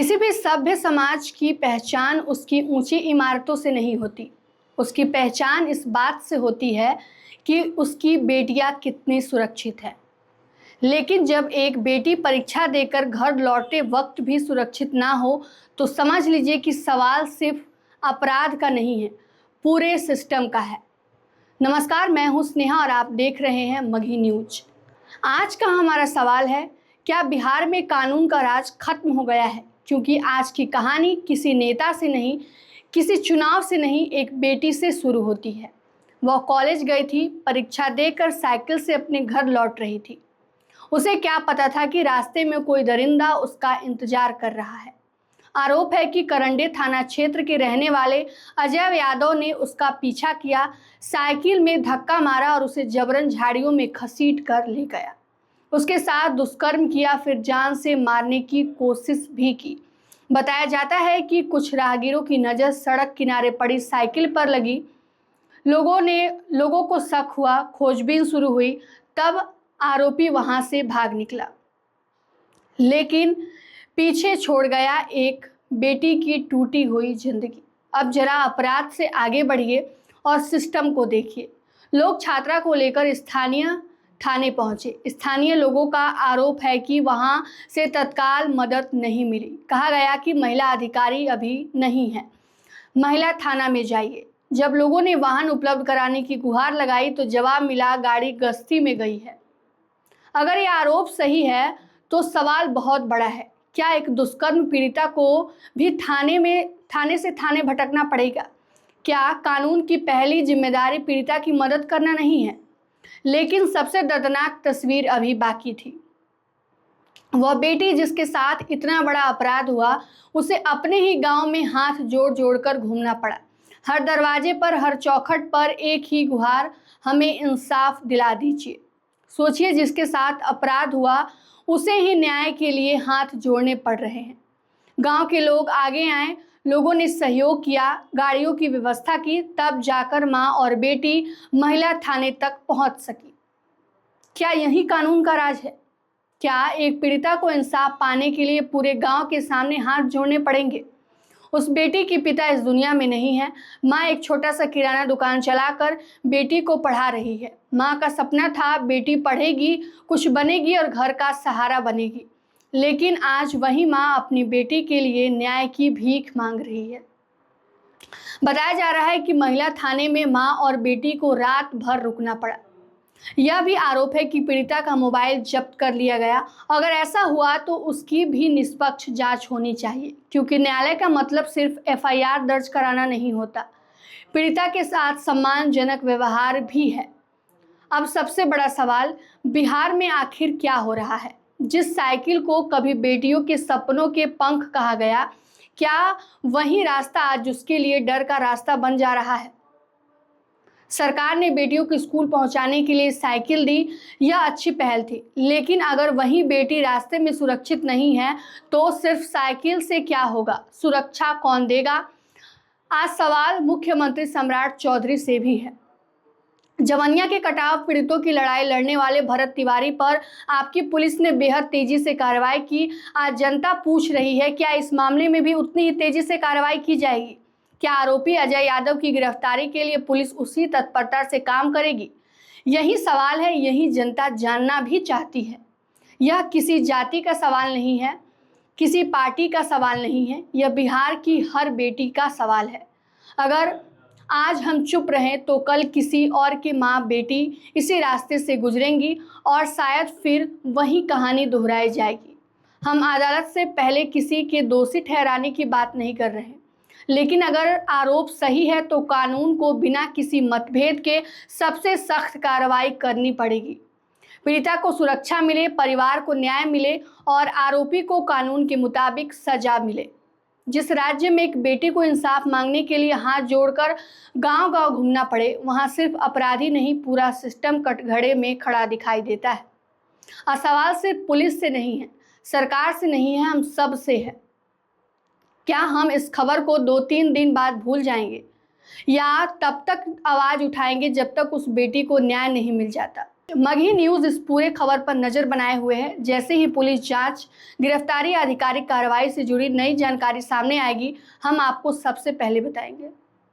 किसी भी सभ्य समाज की पहचान उसकी ऊंची इमारतों से नहीं होती। उसकी पहचान इस बात से होती है कि उसकी बेटियां कितनी सुरक्षित है। लेकिन जब एक बेटी परीक्षा देकर घर लौटते वक्त भी सुरक्षित ना हो, तो समझ लीजिए कि सवाल सिर्फ अपराध का नहीं है, पूरे सिस्टम का है। नमस्कार, मैं हूं स्नेहा और आप देख रहे हैं मगही न्यूज। आज का हमारा सवाल है, क्या बिहार में कानून का राज खत्म हो गया है? क्योंकि आज की कहानी किसी नेता से नहीं, किसी चुनाव से नहीं, एक बेटी से शुरू होती है। वह कॉलेज गई थी, परीक्षा देकर साइकिल से अपने घर लौट रही थी। उसे क्या पता था कि रास्ते में कोई दरिंदा उसका इंतजार कर रहा है। आरोप है कि करंडे थाना क्षेत्र के रहने वाले अजय यादव ने उसका पीछा किया, साइकिल में धक्का मारा और उसे जबरन झाड़ियों में घसीट कर ले गया। उसके साथ दुष्कर्म किया, फिर जान से मारने की कोशिश भी की। बताया जाता है कि कुछ राहगीरों की नज़र सड़क किनारे पड़ी साइकिल पर लगी। लोगों को शक हुआ, खोजबीन शुरू हुई, तब आरोपी वहां से भाग निकला, लेकिन पीछे छोड़ गया एक बेटी की टूटी हुई जिंदगी। अब जरा अपराध से आगे बढ़िए और सिस्टम को देखिए। लोग छात्रा को लेकर स्थानीय थाने पहुंचे। स्थानीय लोगों का आरोप है कि वहां से तत्काल मदद नहीं मिली। कहा गया कि महिला अधिकारी अभी नहीं है, महिला थाना में जाइए। जब लोगों ने वाहन उपलब्ध कराने की गुहार लगाई तो जवाब मिला, गाड़ी गश्ती में गई है। अगर ये आरोप सही है तो सवाल बहुत बड़ा है, क्या एक दुष्कर्म पीड़िता को भी थाने से थाने भटकना पड़ेगा? क्या कानून की पहली जिम्मेदारी पीड़िता की मदद करना नहीं है? लेकिन सबसे दर्दनाक तस्वीर अभी बाकी थी। वह बेटी जिसके साथ इतना बड़ा अपराध हुआ, उसे अपने ही गांव में हाथ जोड़ जोड़ कर घूमना पड़ा। हर दरवाजे पर, हर चौखट पर एक ही गुहार, हमें इंसाफ दिला दीजिए। सोचिए, जिसके साथ अपराध हुआ उसे ही न्याय के लिए हाथ जोड़ने पड़ रहे हैं। गांव के लोग आगे आए, लोगों ने सहयोग किया, गाड़ियों की व्यवस्था की, तब जाकर मां और बेटी महिला थाने तक पहुंच सकी। क्या यही कानून का राज है? क्या एक पीड़िता को इंसाफ पाने के लिए पूरे गांव के सामने हाथ जोड़ने पड़ेंगे? उस बेटी के पिता इस दुनिया में नहीं है। माँ एक छोटा सा किराना दुकान चलाकर बेटी को पढ़ा रही है। माँ का सपना था बेटी पढ़ेगी, कुछ बनेगी और घर का सहारा बनेगी। लेकिन आज वही माँ अपनी बेटी के लिए न्याय की भीख मांग रही है। बताया जा रहा है कि महिला थाने में माँ और बेटी को रात भर रुकना पड़ा। यह भी आरोप है कि पीड़िता का मोबाइल जब्त कर लिया गया। अगर ऐसा हुआ तो उसकी भी निष्पक्ष जांच होनी चाहिए, क्योंकि न्यायालय का मतलब सिर्फ एफआईआर दर्ज कराना नहीं होता, पीड़िता के साथ सम्मानजनक व्यवहार भी है। अब सबसे बड़ा सवाल, बिहार में आखिर क्या हो रहा है? जिस साइकिल को कभी बेटियों के सपनों के पंख कहा गया, क्या वही रास्ता आज उसके लिए डर का रास्ता बन जा रहा है? सरकार ने बेटियों को स्कूल पहुंचाने के लिए साइकिल दी, यह अच्छी पहल थी, लेकिन अगर वही बेटी रास्ते में सुरक्षित नहीं है तो सिर्फ साइकिल से क्या होगा? सुरक्षा कौन देगा? आज सवाल मुख्यमंत्री सम्राट चौधरी से भी है। जवनिया के कटाव पीड़ितों की लड़ाई लड़ने वाले भरत तिवारी पर आपकी पुलिस ने बेहद तेजी से कार्रवाई की। आज जनता पूछ रही है, क्या इस मामले में भी उतनी ही तेजी से कार्रवाई की जाएगी? क्या आरोपी अजय यादव की गिरफ्तारी के लिए पुलिस उसी तत्परता से काम करेगी? यही सवाल है, यही जनता जानना भी चाहती है। यह किसी जाति का सवाल नहीं है, किसी पार्टी का सवाल नहीं है, यह बिहार की हर बेटी का सवाल है। अगर आज हम चुप रहें तो कल किसी और की माँ बेटी इसी रास्ते से गुजरेंगी और शायद फिर वही कहानी दोहराई जाएगी। हम अदालत से पहले किसी के दोषी ठहराने की बात नहीं कर रहे हैं, लेकिन अगर आरोप सही है तो कानून को बिना किसी मतभेद के सबसे सख्त कार्रवाई करनी पड़ेगी। पीड़िता को सुरक्षा मिले, परिवार को न्याय मिले और आरोपी को कानून के मुताबिक सजा मिले। जिस राज्य में एक बेटी को इंसाफ मांगने के लिए हाथ जोड़कर गांव-गांव घूमना पड़े, वहां सिर्फ अपराधी नहीं, पूरा सिस्टम कटघरे में खड़ा दिखाई देता है। और सवाल सिर्फ पुलिस से नहीं है, सरकार से नहीं है, हम सब से है। क्या हम इस खबर को 2-3 दिन बाद भूल जाएंगे या तब तक आवाज उठाएंगे जब तक उस बेटी को न्याय नहीं मिल जाता? मगही न्यूज़ इस पूरे खबर पर नज़र बनाए हुए है। जैसे ही पुलिस जांच, गिरफ्तारी या आधिकारिक कार्रवाई से जुड़ी नई जानकारी सामने आएगी, हम आपको सबसे पहले बताएंगे।